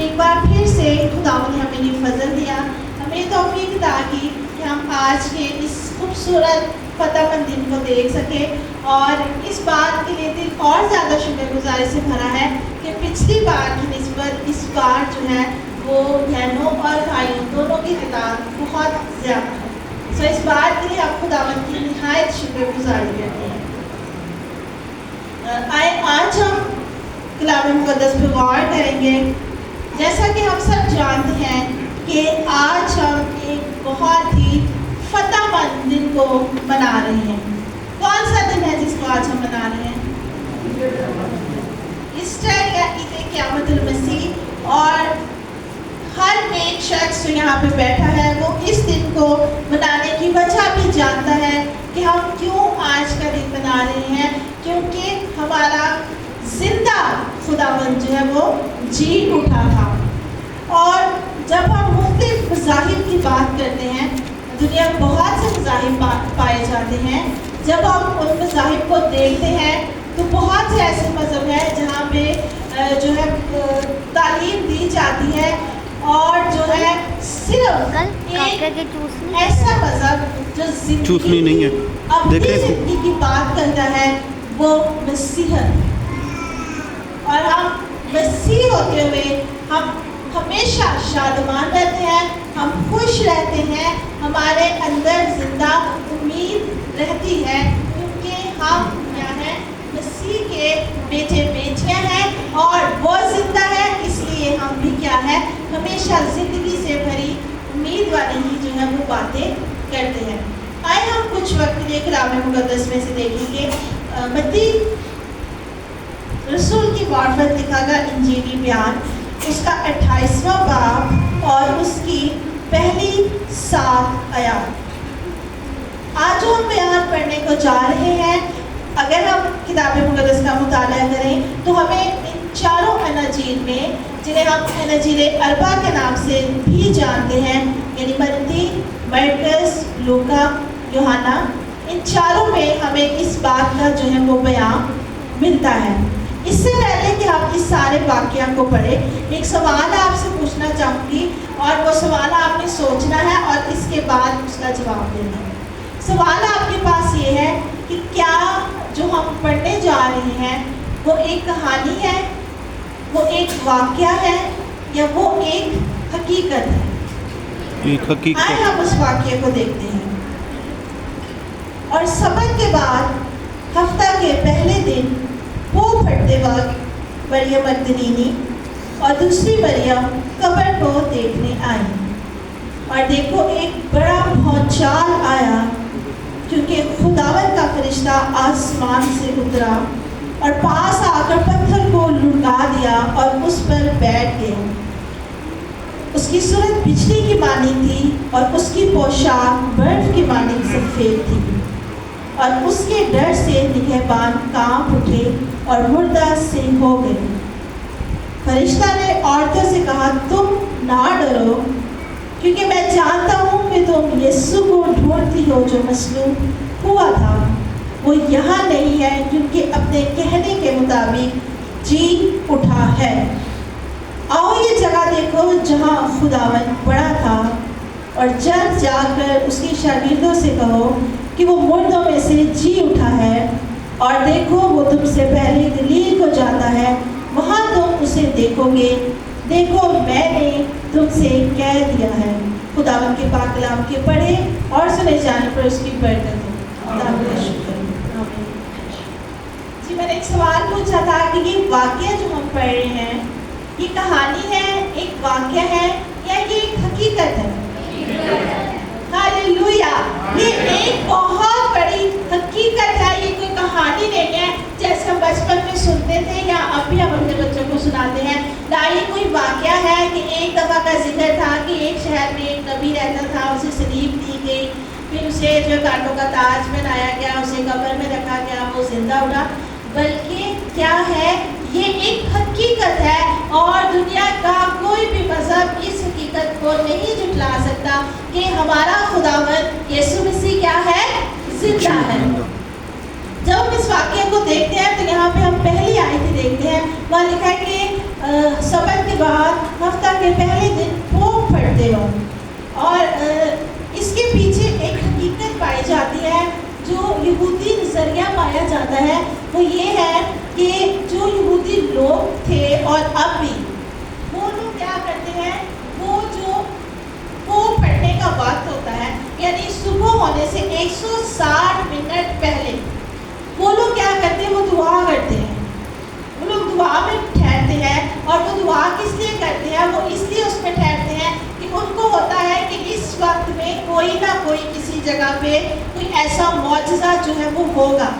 ایک بار پھر سے خداوند نے ہمیں یہ فضل دیا، ہمیں توفیق عطا کی کہ ہم آج کے اس خوبصورت فتح مند دن کو دیکھ سکیں، اور اس بات کے لیے دل اور زیادہ شکر گزاری سے بھرا ہے کہ پچھلی بار کی نسبت اس بار جو ہے وہ بہنوں اور بھائیوں دونوں کی تعداد بہت زیادہ ہے۔ سو اس بات کے لیے آپ خداوند کی نہایت شکر گزاری کرتے ہیں۔ آئے آج ہم کلام مقدس پہ غور کریں گے۔ جیسا کہ ہم سب جانتے ہیں کہ آج ہم ایک بہت ہی فتح مند دن کو منا رہے ہیں۔ کون سا دن ہے جس کو آج ہم منا رہے ہیں؟ ایسٹر یا عید قیامت المسیح۔ اور ہر ایک شخص جو یہاں پہ بیٹھا ہے وہ اس دن کو منانے کی وجہ بھی جانتا ہے کہ ہم کیوں آج کا دن منا رہے ہیں، کیونکہ ہمارا زندہ خداوند جو ہے وہ جی اٹھا تھا۔ اور جب ہم مختلف مذاہب کی بات کرتے ہیں، دنیا میں بہت سے مذاہب پائے جاتے ہیں، جب ہم ان مذاہب کو دیکھتے ہیں تو بہت سے ایسے مذہب ہیں جہاں پہ جو ہے تعلیم دی جاتی ہے، اور جو ہے صرف ایک ایسا مذہب جو زندگی اپنی زندگی کی بات کرتا ہے وہ مسیحیت۔ اور ہم مسیح ہوتے ہوئے ہم ہمیشہ شادمان رہتے ہیں، ہم خوش رہتے ہیں، ہمارے اندر زندہ امید رہتی ہے، کیونکہ ہم کیا ہیں؟ مسیح کے بیٹے بیٹیاں ہیں، اور وہ زندہ ہے، اس لیے ہم بھی کیا ہے؟ ہمیشہ زندگی سے بھری امید والی ہی جو ہے وہ باتیں کرتے ہیں۔ آئے ہم کچھ وقت کے کلام مقدس میں سے دیکھیں گے متی رسول کی معرفت لکھا گیا انجیلی بیان، اس کا 28واں باب اور اس کی پہلی 7 آیات۔ آج جو ہم بیان پڑھنے کو جا رہے ہیں، اگر ہم کتاب مقدس کا مطالعہ کریں تو ہمیں ان چاروں اناجیل میں، جنہیں ہم اناجیل اربع کے نام سے بھی جانتے ہیں، یعنی متی، مرکز، لوکا، یوحنا، ان چاروں میں ہمیں اس بات کا جو ہے وہ بیان ملتا ہے۔ اس سے پہلے کہ ہم اس سارے واقعہ کو پڑھیں، ایک سوال آپ سے پوچھنا چاہوں گی، اور وہ سوال آپ نے سوچنا ہے اور اس کے بعد اس کا جواب دینا ہے۔ سوال آپ کے پاس یہ ہے کہ کیا جو ہم پڑھنے جا رہے ہیں وہ ایک کہانی ہے، وہ ایک واقعہ ہے، یا وہ ایک حقیقت ہے؟ ایک حقیقت۔ آئے ہم اس واقعے کو دیکھتے ہیں۔ اور سبت کے بعد ہفتہ کے پہلے دن وہ پھٹتے وقت مریم مگدلینی اور دوسری مریم قبر کو دیکھنے آئی، اور دیکھو ایک بڑا بھونچال آیا، کیونکہ خداوند کا فرشتہ آسمان سے اترا اور پاس آ کر پتھر کو لڑکا دیا اور اس پر بیٹھ گیا۔ اس کی صورت بجلی کی مانند تھی، اور اس کی پوشاک برف کی مانند سفید تھی، اور اس کے ڈر سے نگہبان کانپ اٹھے اور مردہ سے ہو گئے۔ فرشتہ نے عورتوں سے کہا، تم نہ ڈرو، کیونکہ میں جانتا ہوں کہ تم یسوع کو ڈھونڈتی ہو جو مصلوب ہوا تھا۔ وہ یہاں نہیں ہے، کیونکہ اپنے کہنے کے مطابق جی اٹھا ہے۔ آؤ یہ جگہ دیکھو جہاں خداوند پڑا تھا، اور جلد جا کر اس کی شاگردوں سے کہو کہ وہ مردوں میں سے جی اٹھا ہے، اور دیکھو وہ تم سے پہلے گلیل کو جاتا ہے، وہاں تم اسے دیکھو گے۔ دیکھو میں نے تم سے کہہ دیا ہے۔ خداوند کے پاک کلام کے پڑھے اور سنے جانے پر اس کی برکت ہو۔ خداوند کا شکر۔ آمین۔ جی میں نے ایک سوال پوچھا تھا کہ یہ واقعہ جو ہم پڑھ رہے ہیں، یہ کہانی ہے، ایک واقعہ ہے، یا یہ ایک حقیقت ہے؟ ہاللویا! یہ ایک بہت بڑی حقیقت ہے، یہ کوئی کہانی نہیں ہے جیسے ہم بچپن میں سنتے تھے یا اب بھی ہم اپنے بچوں کو سناتے ہیں۔ نہ یہ کوئی واقعہ ہے کہ ایک دفعہ کا ذکر تھا کہ ایک شہر میں ایک نبی رہتا تھا، اسے صلیب دی گئی، پھر اسے جو کانٹوں کا تاج پہنایا گیا، اسے قبر میں رکھا گیا، وہ زندہ اٹھا۔ بلکہ کیا ہے؟ یہ ایک حقیقت ہے، اور دنیا کا کوئی بھی مذہب اس حقیقت کو نہیں جھٹلا سکتا کہ ہمارا خداوند یسوع مسیح کیا ہے؟ زندہ ہے۔ جب ہم اس واقعے کو دیکھتے ہیں تو یہاں پہ ہم پہلی آیت دیکھتے ہیں، وہاں لکھا ہے کہ سبت کے بعد ہفتہ کے پہلے دن پھونک پھٹتے وقت، اور اس کے پیچھے ایک حقیقت پائی جاتی ہے جو یہودی نظریہ پایا جاتا ہے، وہ یہ ہے کہ جو یہودی لوگ تھے اور اب بھی وہ لوگ کیا کرتے ہیں، وہ جو پھونک پھٹنے کا وقت ہوتا ہے، یعنی صبح ہونے سے 160 منٹ پہلے وہ لوگ کیا کرتے ہیں، وہ دعا کرتے ہیں، وہ لوگ دعا میں ٹھہرتے ہیں، اور وہ دعا کس لیے کرتے ہیں، وہ اس لیے اس میں ٹھہرتے ہیں کہ ان کو ہوتا ہے کہ اس وقت میں کوئی نہ کوئی کسی جگہ پہ کوئی ایسا معجزہ جو ہے وہ ہوگا۔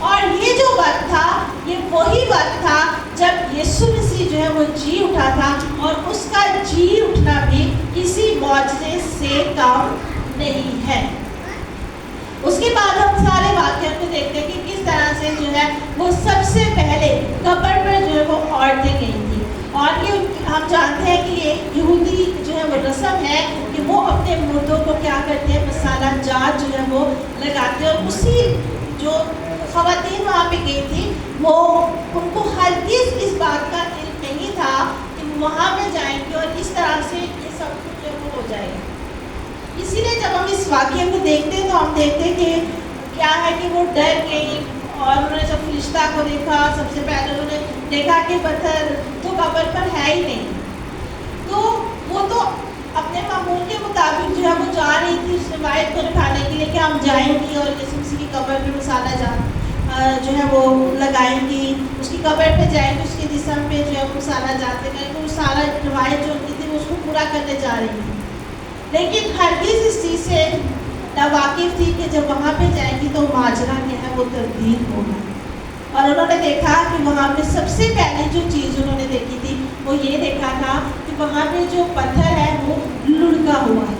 اور یہ جو وقت تھا، یہ وہی وقت تھا جب یسوع مسیح جو ہے وہ جی اٹھا تھا، اور اس کا جی اٹھنا بھی کسی معجزے سے کم نہیں ہے۔ اس کے بعد ہم سارے واقعات کو دیکھتے ہیں کہ کس طرح سے جو ہے وہ سب سے پہلے قبر پر جو ہے وہ عورتیں گئی تھیں، اور یہ ہم جانتے ہیں کہ یہ یہودی جو ہے وہ رسم ہے کہ وہ اپنے مردوں کو کیا کرتے ہیں، مسالہ جات جو ہے وہ لگاتے ہیں، اور اسی جو خواتین وہاں پہ گئی تھی وہ ان کو ہرگز اس بات کا علم نہیں تھا کہ وہاں پہ جائیں گے اور اس طرح سے یہ سب کچھ جو وہ ہو جائے گا۔ اسی لیے جب ہم اس واقعے کو دیکھتے ہیں تو ہم دیکھتے ہیں کہ کیا ہے کہ وہ ڈر گئی، اور انہوں نے جب فرشتہ کو دیکھا، سب سے پہلے انہوں نے دیکھا کہ پتھر تو قبر پر ہے ہی نہیں، تو وہ تو اپنے معمول کے مطابق جو ہے وہ جا رہی تھی اس روایت کو نبھانے کے لیے کہ ہم جائیں گی اور یسوع مسیح کی قبر پہ مسالہ جات جو ہے وہ لگائیں گی، اس کی قبر پہ جائیں گی، اس کے جسم پہ جو ہے وہ مسالہ جات لگائیں گے، وہ سارا روایت جو ان کی تھی اس کو پورا کرنے جا رہی تھی، لیکن ہرگز اس چیز سے ناواقف تھی کہ جب وہاں پہ جائیں گی تو ماجرا کیا ہے وہ تبدیل ہوگا۔ اور انہوں نے دیکھا کہ وہاں پہ سب سے پہلی جو چیز انہوں نے دیکھی تھی وہ یہ دیکھا تھا کہ وہاں پہ جو پتھر ہے وہ لڑکا ہوا ہے،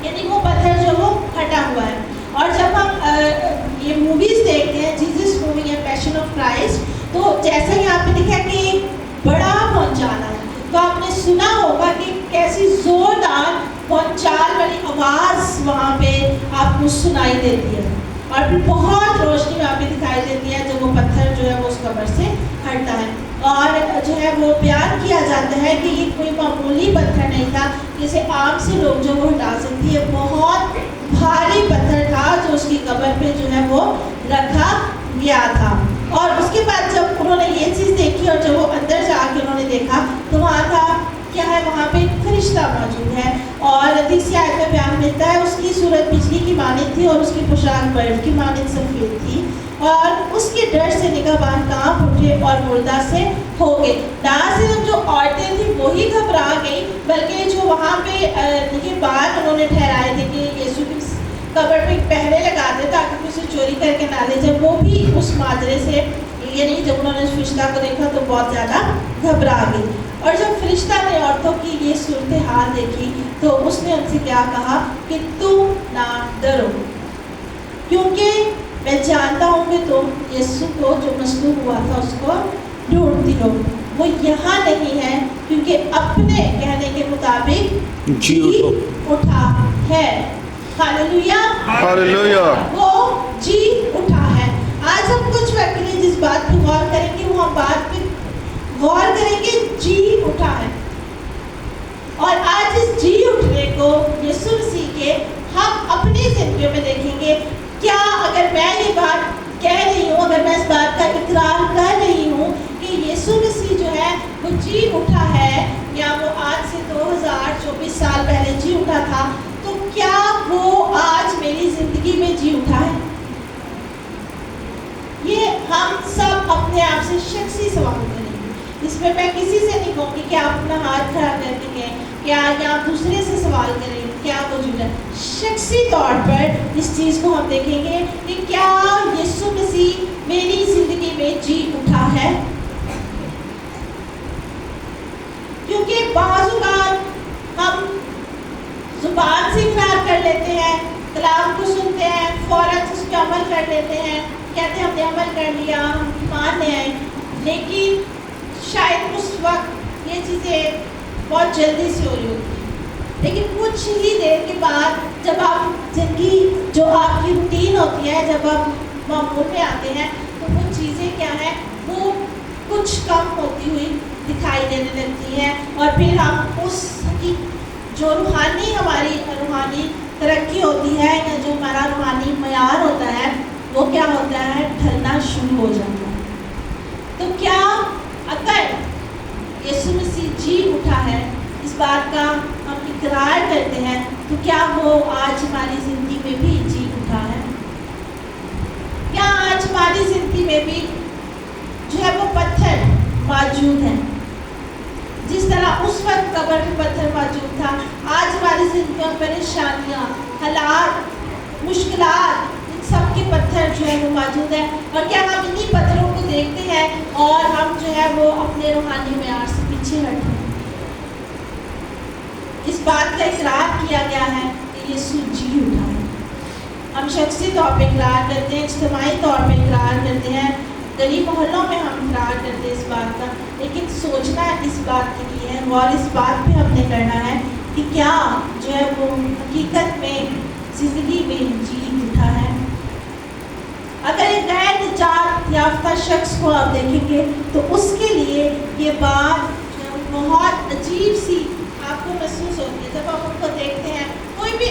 یعنی وہ پتھر جو وہ پھٹا ہوا ہے۔ اور جب ہم یہ موویز دیکھتے ہیں، جیزس مووی ہے پیشن آف کرائسٹ، تو جیسے یہاں پہ لکھا ہے کہ بڑا پہنچانا ہے، تو آپ نے سنا ہوگا کہ کیسی زوردار پہنچال والی آواز وہاں پہ آپ کو سنائی دیتی ہے، اور پھر بہت روشنی وہاں پہ دکھائی دیتی ہے جب وہ پتھر جو ہے وہ اس قبر سے ہٹتا ہے، اور جو ہے وہ بیان کیا جاتا ہے کہ یہ کوئی معمولی پتھر نہیں تھا جسے عام سے لوگ جو وہ ہٹا سکتی ہے، بہت بھاری پتھر تھا جو اس کی قبر پہ جو ہے وہ رکھا گیا تھا۔ اور اس کے بعد جب انہوں نے یہ چیز دیکھی اور جب وہ اندر جا کے انہوں نے دیکھا تو وہاں تھا کیا ہے، وہاں پہ ایک فرشتہ موجود ہے، اور تیسری آیت میں بیان ملتا ہے اس کی صورت بجلی کی مانند تھی اور اس کی پوشاک برف کی مانند سفید تھی، اور اس کے ڈر سے نگہبان کانپ اٹھے اور مردہ سے ہو گئے۔ نہ صرف جو عورتیں تھیں وہی گھبرا گئی، بلکہ جو وہاں پہ نگہبان انہوں نے ٹھہرائے تھے کہ یسوع کی قبر پہ پہرے لگاتے تاکہ کوئی اسے چوری کر کے نہ لے جائے، وہ بھی اس ماجرے سے یعنی جب انہوں نے فرشتہ کو دیکھا تو بہت زیادہ گھبرا گئی۔ اور جب فرشتہ نے عورتوں کی یہ صورتحال دیکھی تو اس نے ان سے کیا کہا کہ تم نہ ڈرو، کیونکہ میں جانتا ہوں کہ تم یسوع کو جو مصلوب ہوا تھا اس کو ڈھونڈتی ہو، وہ یہاں نہیں ہے کیونکہ اپنے کہنے کے مطابق جی اٹھا ہے۔ ہاللویا، ہاللویا، وہ جی اٹھا ہے۔ آج ہم کچھ وقت کے لیے جس بات پہ غور کریں گے وہ ہم بات پہ غور کریں گے جی اٹھا ہے، اور آج اس جی اٹھنے کو یسوع مسیح کے ہم اپنی زندگیوں میں دیکھیں گے۔ کیا اگر میں یہ بات کہہ رہی ہوں، اگر میں اس بات کا اقرار کر رہی ہوں کہ یسوع مسیح جو ہے وہ جی اٹھا ہے، یا وہ آج سے 2024 سال پہلے جی اٹھا تھا، تو کیا وہ آج میری زندگی میں جی اٹھا ہے؟ یہ ہم سب اپنے آپ سے شخصی سوال کریں گے، اس میں میں کسی سے نہیں کہوں گی کہ آپ اپنا ہاتھ کھڑا کر کے کہیں، کیا آپ دوسرے سے سوال کریں گے کیا موجود ہے۔ شخصی طور پر اس چیز کو ہم دیکھیں گے کہ کیا یسوع مسیح میری زندگی میں جی اٹھا ہے، کیونکہ بعض اوقات ہم زبان سے اقرار کر لیتے ہیں، کلام کو سنتے ہیں، فوراً اس پہ عمل کر لیتے ہیں، کہتے ہیں ہم نے عمل کر لیا، ہم ایمان لے آئے، لیکن شاید اس وقت یہ چیزیں بہت جلدی سے ہو رہی ہوتی ہیں، لیکن کچھ ہی دیر کے بعد جب آپ زندگی جو آپ کی روٹین ہوتی ہے، جب آپ معمول میں آتے ہیں تو وہ چیزیں کیا ہیں وہ کچھ کم ہوتی ہوئی دکھائی دینے دینے لگتی ہے، اور پھر ہم اس کی جو ہماری روحانی ترقی ہوتی ہے یا جو ہمارا روحانی معیار ہوتا ہے وہ کیا ہوتا ہے، ڈھلنا شروع ہو جاتا ہے۔ تو کیا اگر یسوع مسیح جی اٹھا ہے، اس بات کا ہم اقرار کرتے ہیں، تو کیا وہ آج ہماری زندگی میں بھی جی اٹھا ہے؟ کیا آج ہماری زندگی میں بھی جو ہے وہ پتھر موجود ہیں؟ جس طرح اس وقت قبر میں پتھر موجود تھا، آج ہماری زندگی میں پریشانیاں، حالات، مشکلات، ان سب کے پتھر جو ہے وہ موجود ہیں، اور کیا ہم انہی پتھروں کو دیکھتے ہیں اور ہم جو ہے وہ اپنے روحانی معیار سے پیچھے ہٹتے ہیں؟ اس بات کا اقرار کیا گیا ہے کہ یسوع جی اٹھا ہے۔ ہم شخصی طور پہ اقرار کرتے ہیں، اجتماعی طور پہ اقرار کرتے ہیں، گلی محلوں میں ہم اقرار کرتے ہیں اس بات کا، لیکن سوچنا اس بات کے لیے ہے اور اس بات پہ ہم نے کرنا ہے کہ کیا جو ہے وہ حقیقت میں زندگی میں جی اٹھا ہے۔ اگر ایک غیر نجات یافتہ شخص کو آپ دیکھیں گے تو اس کے لیے یہ بات جو ہے بہت عجیب سی آپ کو محسوس ہوتی ہے جب آپ ان کو دیکھتے ہیں۔ کوئی بھی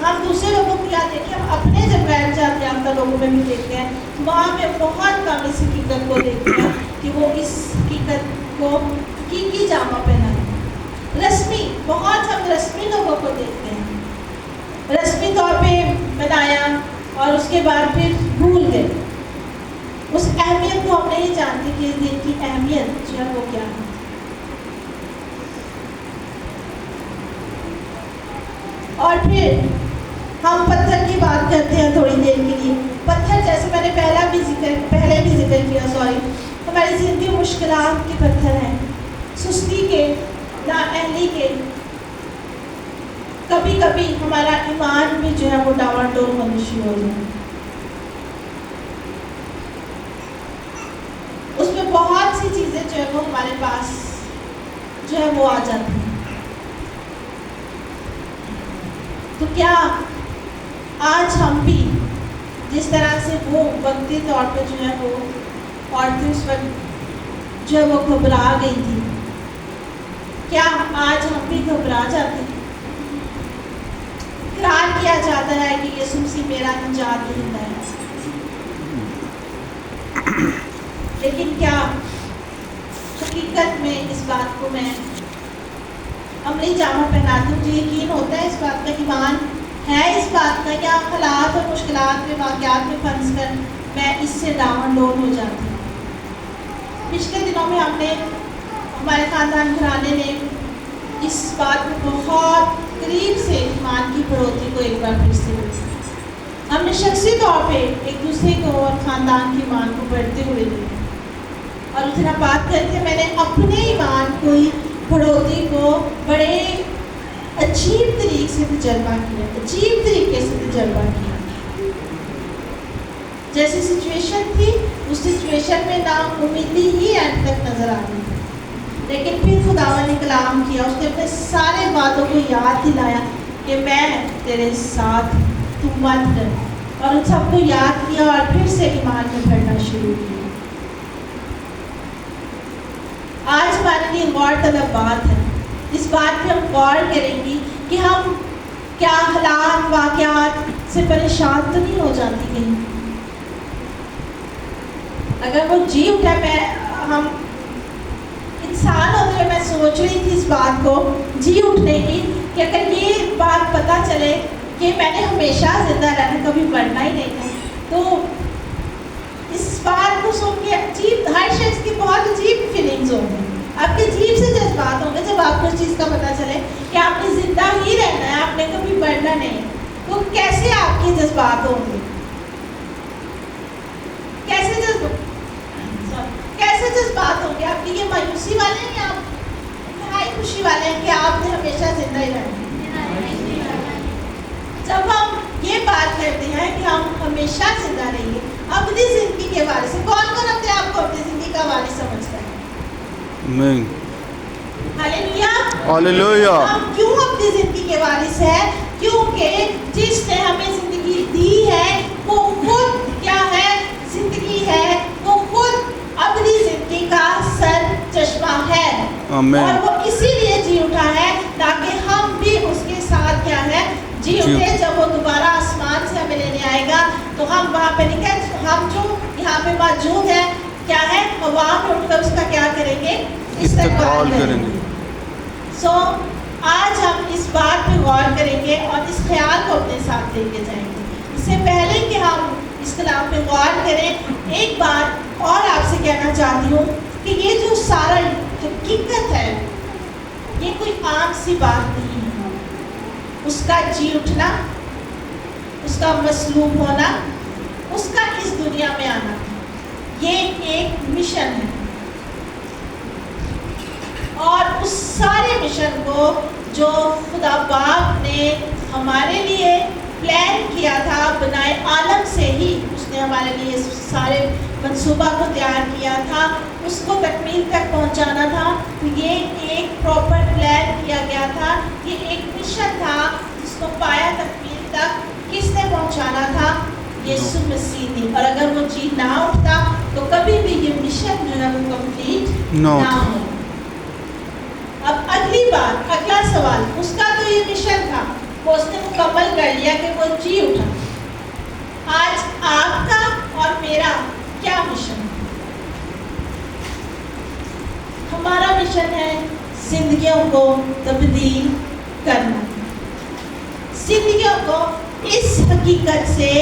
ہم دوسرے لوگوں کو کیا دیکھیں، ہم اپنے جب غیر نجات یافتہ لوگوں میں بھی دیکھتے ہیں، وہاں پہ بہت کم اس حقیقت کو دیکھتے ہیں کہ وہ اس حقیقت کو حقیقی جامہ پہنا ہے۔ رسمی، بہت ہم رسمی لوگوں کو دیکھتے ہیں، رسمی طور پہ بنایا اور اس کے بعد پھر بھول گئے، اس اہمیت کو ہم نہیں جانتے کہ اس دن کی اہمیت جو ہے وہ کیا ہے۔ اور پھر ہم پتھر کی بات کرتے ہیں تھوڑی دیر کے لیے۔ پتھر جیسے میں نے پہلے بھی ذکر کیا، ہماری زندگی مشکلات کے پتھر ہیں، سستی کے، نااہلی کے، کبھی کبھی ہمارا ایمان بھی جو ہے وہ ڈاواڈول ہونے شروع ہو جائے، اس میں بہت سی چیزیں جو ہے وہ ہمارے پاس جو ہے وہ آ جاتی ہیں۔ تو کیا آج ہم بھی جس طرح سے وہ وقتی طور پہ جو ہے وہ عورتیں اس وقت جو ہے وہ گھبرا گئی تھی، کیا آج ہم بھی گھبرا جاتے ہیں؟ اقرار کیا جاتا ہے کہ یسوع مسیح میرا نجات دہندہ ہے، لیکن کیا حقیقت میں اس بات کو میں عملی جامہ پہناتی ہوں؟ مجھے یقین ہوتا ہے اس بات کا، ایمان ہے اس بات کا، یا حالات اور مشکلات میں، واقعات میں پھنس کر میں اس سے ڈاواڈول ہو جاتی ہوں؟ پچھلے دنوں میں ہم نے، ہمارے خاندان گھرانے نے اس بات میں بہت قریب سے ایمان کی بڑھوتری کو ایک بار پھر سے دیکھا۔ ہم نے شخصی طور پہ ایک دوسرے کو اور خاندان کی ایمان کو بڑھتے ہوئے دیکھا، اور اس دن بات کرتے میں نے اپنے ایمان کو بڑھوتری کو بڑے عجیب طریقے سے تجربہ کیا، عجیب طریقے سے تجربہ کیا۔ جیسی سچویشن تھی اس سچویشن میں نا امیدی ہی اینڈ تک نظر آ رہی تھی، لیکن پھر خداوند نے کلام کیا، اس نے اپنے سارے باتوں کو یاد دلایا کہ میں تیرے ساتھ، تو مت ڈر، اور ان سب کو یاد کیا اور پھر سے ایمان میں بڑھنا شروع کیا۔ آج ہمارے لیے غور طلب بات ہے، اس بات پہ ہم غور کریں گی کہ ہم کیا حالات، واقعات سے پریشان تو نہیں ہو جاتی کہیں؟ اگر وہ جی اٹھا، ہم انسان ہوتے ہوئے میں سوچ رہی تھی اس بات کو جی اٹھنے کی، کہ اگر یہ بات پتہ چلے کہ میں نے ہمیشہ زندہ رہنا، کبھی مرنا ہی نہیں ہے، تو اس بات کو سن کے عجیب، ہر شخص کی بہت عجیب فیلنگز ہوں گی، آپ کے عجیب سے جذبات ہوں گے جب آپ کو اس چیز کا پتہ چلے کہ آپ نے زندہ ہی رہنا ہے، آپ نے کبھی مرنا نہیں، تو کیسے آپ کے جذبات ہوں گے؟ کیسے جذبات ہوں گے آپ کے؟ یہ مایوسی والے ہیں یا آپ انتہائی خوشی والے ہیں کہ آپ نے ہمیشہ زندہ ہی رہنا؟ جب ہم یہ بات کرتے ہیں کہ ہم ہمیشہ زندہ رہیں گے، اپنی زندگی کے بارے سے کون کون اپنے آپ کو اپنی زندگی کا وارث سمجھتا ہے؟ آمین، ہاللویا، ہاللویا۔ ہم کیوں اپنی زندگی کے وارث ہیں؟ کیونکہ جس نے ہمیں زندگی دی ہے وہ خود کیا ہے؟ زندگی ہے، وہ خود اپنی زندگی کا سر چشمہ ہے۔ آمین۔ اور وہ اسی لیے جی اٹھا ہے تاکہ ہم بھی اس کے ساتھ کیا ہے جی اٹھے۔ جب وہ دوبارہ آسمان سے ہمیں لینے آئے گا تو ہم وہاں پہ نہیں کہ ہم جو یہاں پہ موجود ہیں کیا ہے ہوا میں اٹھ کر اس کا کیا کریں گے استقبال کریں گے۔ سو آج ہم اس بات پہ غور کریں گے اور اس خیال کو اپنے ساتھ لے کے جائیں گے۔ اس سے پہلے کہ ہم اس کلام پہ غور کریں ایک بات اور آپ سے کہنا چاہتی ہوں کہ یہ جو سارا حقیقت ہے یہ کوئی عام سی بات نہیں ہے۔ اس کا جی اٹھنا، اس کا مصلوب ہونا، اس کا اس دنیا میں آنا یہ ایک مشن ہے، اور اس سارے مشن کو جو خدا باپ نے ہمارے لیے پلان کیا تھا بنائے عالم سے ہی، اس نے ہمارے لیے سارے منصوبہ کو تیار کیا تھا، اس کو تکمیل تک پہنچانا تھا۔ یہ ایک پراپر پلان کیا گیا تھا، یہ ایک مشن تھا جس کو پایا تکمیل تک کس نے پہنچانا تھا؟ یسوع مسیح نے۔ اور اگر وہ جی نہ اٹھتا تو کبھی بھی یہ مشن جو ہے وہ کمپلیٹ نہ ہو۔ اب اگلی بات، اگلا سوال، اس کا تو یہ مشن تھا، وہ اس نے مکمل کر لیا کہ وہ جی اٹھا۔ آج آپ کا اور میرا کیا مشن ہے؟ ہمارا مشن ہے زندگیوں کو تبدیل کرنا، زندگیوں کو اس حقیقت سے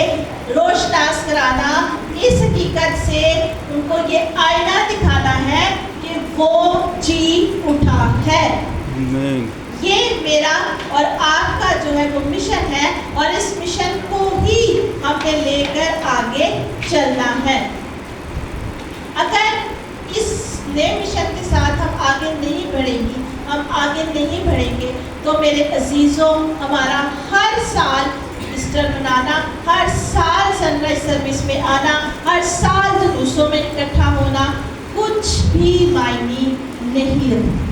روشناس کرانا، اس حقیقت سے ان کو یہ آئینہ دکھانا ہے کہ وہ جی اٹھا ہے۔ یہ میرا اور آپ کا جو ہے وہ مشن ہے، اور اس مشن کو ہی ہم نے لے کر آگے چلنا ہے۔ اگر اس نئے مشن کے ساتھ ہم آگے نہیں بڑھیں گے، ہم آگے نہیں بڑھیں گے تو میرے عزیزوں ہمارا ہر سال ایسٹر منانا، ہر سال سن رائز سروس میں آنا، ہر سال جلوسوں میں اکٹھا ہونا کچھ بھی معنی نہیں رکھتا۔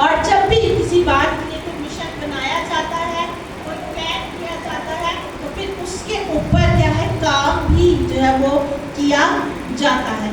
اور جب بھی کسی بات کے لیے کوئی مشن بنایا جاتا ہے، کوئی پلان کیا جاتا ہے، تو پھر اس کے اوپر کیا ہے کام بھی جو ہے وہ کیا جاتا ہے۔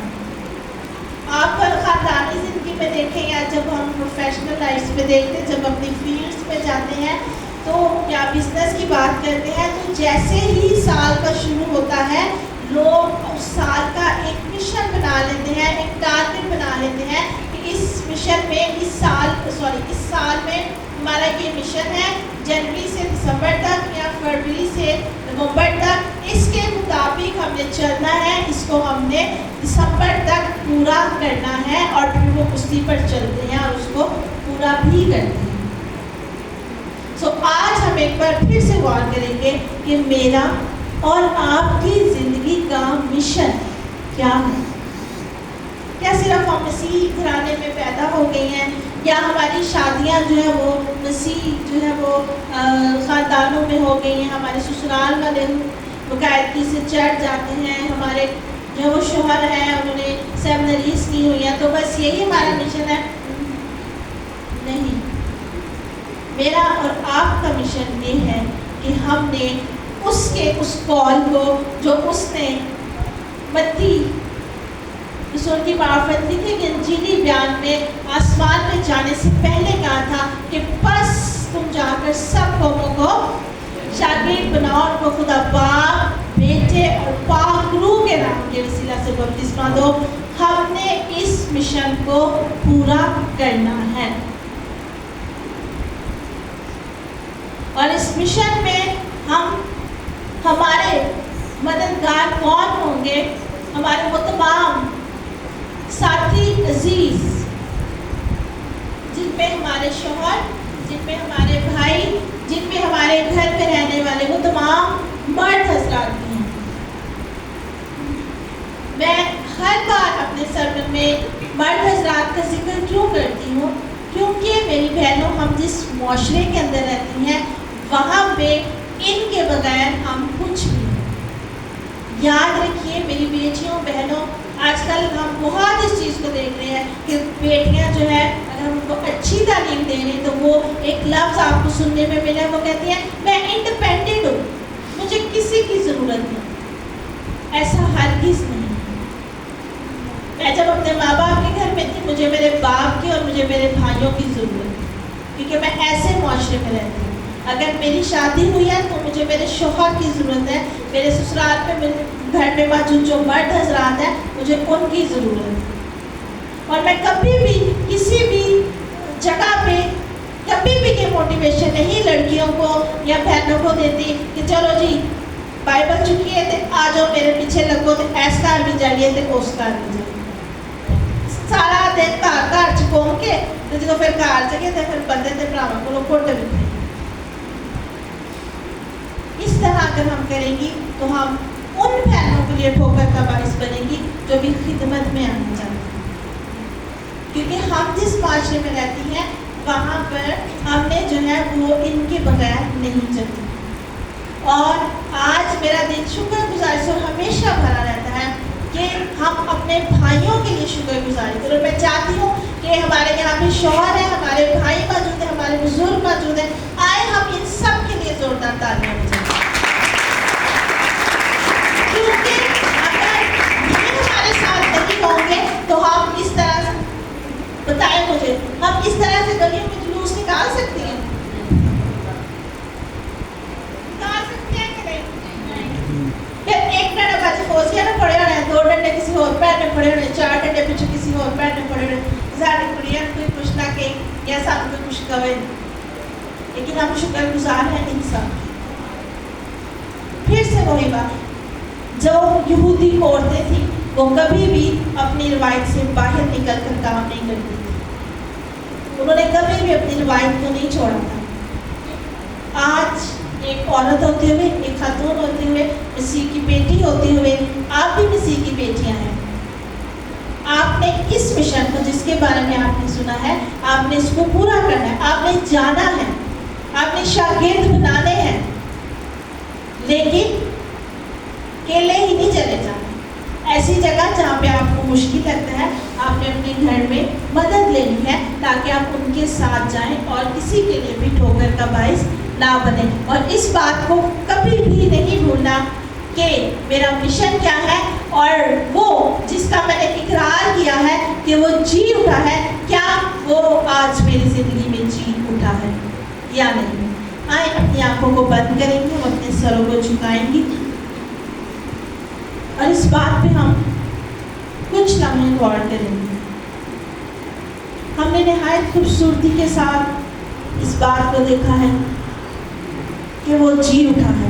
آپ خاندانی زندگی میں دیکھیں یا جب ہم پروفیشنل لائف میں دیکھتے ہیں، جب اپنی فیلڈس میں جاتے ہیں تو یا بزنس کی بات کرتے ہیں، تو جیسے ہی سال کا شروع ہوتا ہے لوگ اس سال کا ایک مشن بنا لیتے ہیں، ایک ٹارگیٹ بنا لیتے ہیں کہ اس مشن میں اس سال میں ہمارا یہ مشن ہے جنوری سے دسمبر تک یا فروری سے نومبر تک، اس کے مطابق ہم نے چلنا ہے، اس کو ہم نے دسمبر تک پورا کرنا ہے، اور پھر وہ اسی پر چلتے ہیں اور اس کو پورا بھی کرتے ہیں۔ سو آج ہم ایک بار پھر سے غور کریں گے کہ میرا اور آپ کی زندگی کا مشن کیا ہے۔ کیا صرف ہم مسیح گھرانے میں پیدا ہو گئی ہیں، یا ہماری شادیاں جو ہے وہ مسیح جو ہے وہ خاندانوں میں ہو گئی ہیں، ہمارے سسرال والے باقاعدگی سے چڑھ جاتے ہیں، ہمارے جو وہ شوہر ہیں انہوں نے سیمنریز کی ہوئی ہیں، تو بس یہی ہمارا مشن ہے؟ نہیں، میرا اور آپ کا مشن یہ ہے کہ ہم نے اس کال کو جو اس نے متی رسول کی معرفت لکھے کہ انجیلی بیان میں آسمان میں جانے سے پہلے کہا تھا کہ بس تم جا کر سب قوموں کو شاگرد بناؤ، ان کو خدا باپ، بیٹے اور پاک روح کے نام کے وسیلہ سے بپتسمہ دو۔ ہم نے اس مشن کو پورا کرنا ہے، اور اس مشن میں ہمارے مددگار کون ہوں گے؟ ہمارے وہ تمام ساتھی عزیز جن میں ہمارے شوہر، جن میں ہمارے بھائی، جن میں ہمارے گھر میں رہنے والے وہ تمام مرد حضرات بھی ہیں۔ میں ہر بار اپنے سرمن میں مرد حضرات کا ذکر کیوں کرتی ہوں؟ کیونکہ میری بہنوں، ہم جس معاشرے کے اندر رہتی ہیں وہاں پہ ان کے بغیر ہم کچھ بھی نہیں۔ یاد رکھیے میری بیٹیوں، بہنوں، آج کل ہم بہت اس چیز کو دیکھ رہے ہیں کہ بیٹیاں جو ہے اگر ہم ان کو اچھی تعلیم دے رہے ہیں تو وہ ایک لفظ آپ کو سننے میں ملا ہے، وہ کہتی ہیں میں انڈیپینڈنٹ ہوں، مجھے کسی کی ضرورت نہیں۔ ایسا ہرگز نہیں۔ میں جب اپنے ماں باپ کے گھر میں تھی، مجھے میرے باپ کی اور مجھے میرے بھائیوں کی ضرورت ہے، کیونکہ میں ایسے معاشرے میں رہتی ہوں۔ اگر میری شادی ہوئی ہے تو مجھے میرے شوہر کی ضرورت ہے، میرے سسرال میں میرے گھر میں موجود جو مرد حضرات ہیں مجھے ان کی ضرورت ہے۔ اور میں کبھی بھی کسی بھی جگہ پہ کبھی بھی یہ موٹیویشن نہیں لڑکیوں کو یا بہنوں کو دیتی کہ چلو جی بائبل چکی ہے تو آ جاؤ میرے پیچھے لگو تو ایس کار بھی جائیے تو اس کار بھی جائیے، سارا دن گھر چکوم کے تو جب پھر گھر چکے تو پھر بندے کے براواں کو گھٹ بھی کھائیں۔ اس طرح اگر ہم کریں گی تو ہم ان بہنوں کے لیے ٹھوکر کا باعث بنے گی جو بھی خدمت میں آنا چاہتے ہیں، کیونکہ ہم جس معاشرے میں رہتی ہیں وہاں پر ہم نے جو ہے وہ ان کے بغیر نہیں چلتی۔ اور آج میرا دن شکر گزاری سے ہمیشہ بھرا رہتا ہے کہ ہم اپنے بھائیوں کے لیے شکر گزاری کریں۔ اور میں چاہتی ہوں کہ ہمارے یہاں بھی شوہر ہیں، ہمارے بھائی موجود ہیں، ہمارے بزرگ موجود ہیں، آئے ہم ان سب کے لیے زوردار تالیاں بجائیں، کیونکہ اگر یہ ہمارے ساتھ نہیں ہوں گے تو ہم اس طرح سے بتائیں مجھے ہم اس طرح سے گلیوں میں جلوس نکال سکتے ہیں؟ نکال سکتے ہیں کہ نہیں؟ پھر ایک ڈنڈا بچے فوجیاں نے پڑے ہونے ہیں، دو ڈنڈے کسی اور پیر نے پڑے ہونے ہیں، چار ڈنڈے پیچھے کسی اور پیر نے پڑے ہونے ہیں، زیادہ کڑیاں کوئی کچھ نہ کہ یا سب کوئی کچھ کوئے، لیکن ہم شکر گزار ہیں انسان۔ پھر سے وہی بات، جو یہودی عورتیں تھیں وہ کبھی بھی اپنی روایت سے باہر نکل کر کام نہیں کرتی تھی، انہوں نے کبھی بھی اپنی روایت کو نہیں چھوڑا تھا۔ آج ایک عورت ہوتے ہوئے، ایک خاتون ہوتے ہوئے، مسیح کی بیٹی ہوتے ہوئے، آپ بھی مسیح کی بیٹیاں ہیں، آپ نے اس مشن کو جس کے بارے میں آپ نے سنا ہے آپ نے اس کو پورا کرنا ہے، آپ نے جانا ہے، آپ نے شاگرد بنانے ہیں، لیکن اکیلے ہی نہیں چلے جانا۔ ایسی جگہ جہاں پہ آپ کو مشکل لگتا ہے آپ نے اپنے گھر میں مدد لینی ہے تاکہ آپ ان کے ساتھ جائیں اور کسی کے لیے بھی ٹھوکر کا باعث نہ بنے۔ اور اس بات کو کبھی بھی نہیں بھولنا کہ میرا مشن کیا ہے اور وہ جس کا میں نے اقرار کیا ہے کہ وہ جی اٹھا ہے، کیا وہ آج میری زندگی میں جی اٹھا ہے یا نہیں۔ آئیں اپنی آنکھوں کو بند کریں گے، ہم اپنے سروں کو جھکائیں گے اور اس بات پہ ہم کچھ لمحے غور کریں گے۔ ہم نے نہایت خوبصورتی کے ساتھ اس بات کو دیکھا ہے کہ وہ جی اٹھا ہے،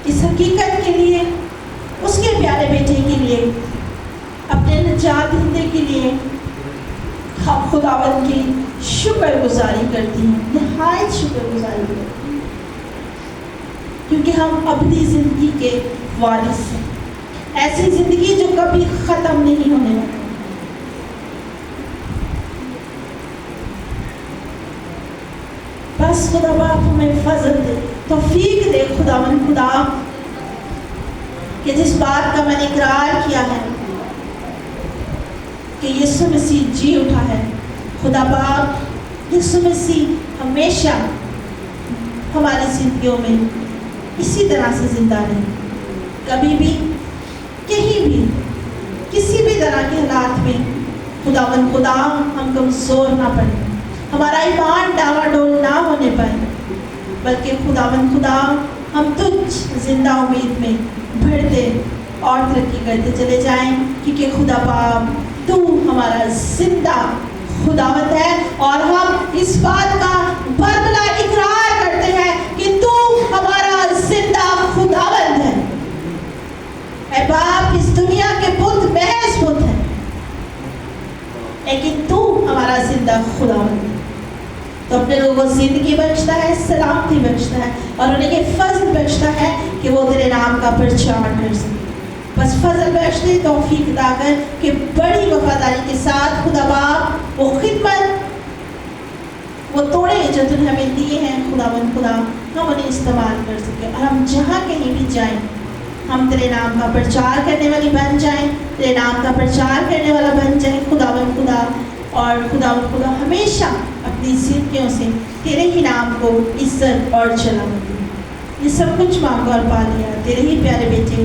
اس حقیقت کے لیے، اس کے پیارے بیٹے کے لیے، اپنے نجات دہندے کے لیے ہم خداوند کی شکر گزاری کرتی ہیں، نہایت شکر گزاری کرتی ہیں، کیونکہ ہم اپنی زندگی کے وارث ہیں، ایسی زندگی جو کبھی ختم نہیں ہونے والی۔ بس خدا باپ ہمیں فضل دے، توفیق دے خداوند خدا کہ جس بات کا میں نے اقرار کیا ہے کہ یسوع مسیح جی اٹھا ہے، خدا باپ یسوع مسیح ہمیشہ ہماری زندگیوں میں اسی طرح سے زندہ رہے، کبھی بھی کہیں بھی کسی بھی طرح کے حالات میں خداوند خدا ہم کمزور نہ پڑے، ہمارا ایمان ڈاواڈول نہ ہونے پائے، بلکہ خداوند خدا ہم تجھ زندہ امید میں بڑھتے اور ترقی کرتے چلے جائیں، کیونکہ خدا باپ تو ہمارا زندہ خداوند ہے اور ہم اس بات کا بربلا اقرار کرتے ہیں کہ تو ہمارا زندہ خداوند ہے۔ اے باپ، اس دنیا کے بت محض بت ہیں، لیکن تو ہمارا زندہ خداوند ہے، تو اپنے لوگوں کو زندگی بخشتا ہے، سلامتی بخشتا ہے اور انہیں یہ فضل بخشتا ہے کہ وہ تیرے نام کا پرچار کر سکے۔ بس فضل بخش دے، توفیق عطا کر کہ بڑی وفاداری کے ساتھ خدا باپ وہ خدمت، وہ توڑے جو تم نے ہمیں دیے ہیں خداوند خدا، ہم انہیں استعمال کر سکیں اور ہم جہاں کہیں بھی جائیں ہم تیرے نام کا پرچار کرنے والی بن جائیں، تیرے نام کا پرچار کرنے والا بن جائیں خداوند خدا، اور خداوند خدا ہمیشہ اپنی زندگیوں سے تیرے ہی نام کو عزت اور جلال دے۔ یہ سب کچھ مانگا اور پا لیا تیرے ہی پیارے بیٹے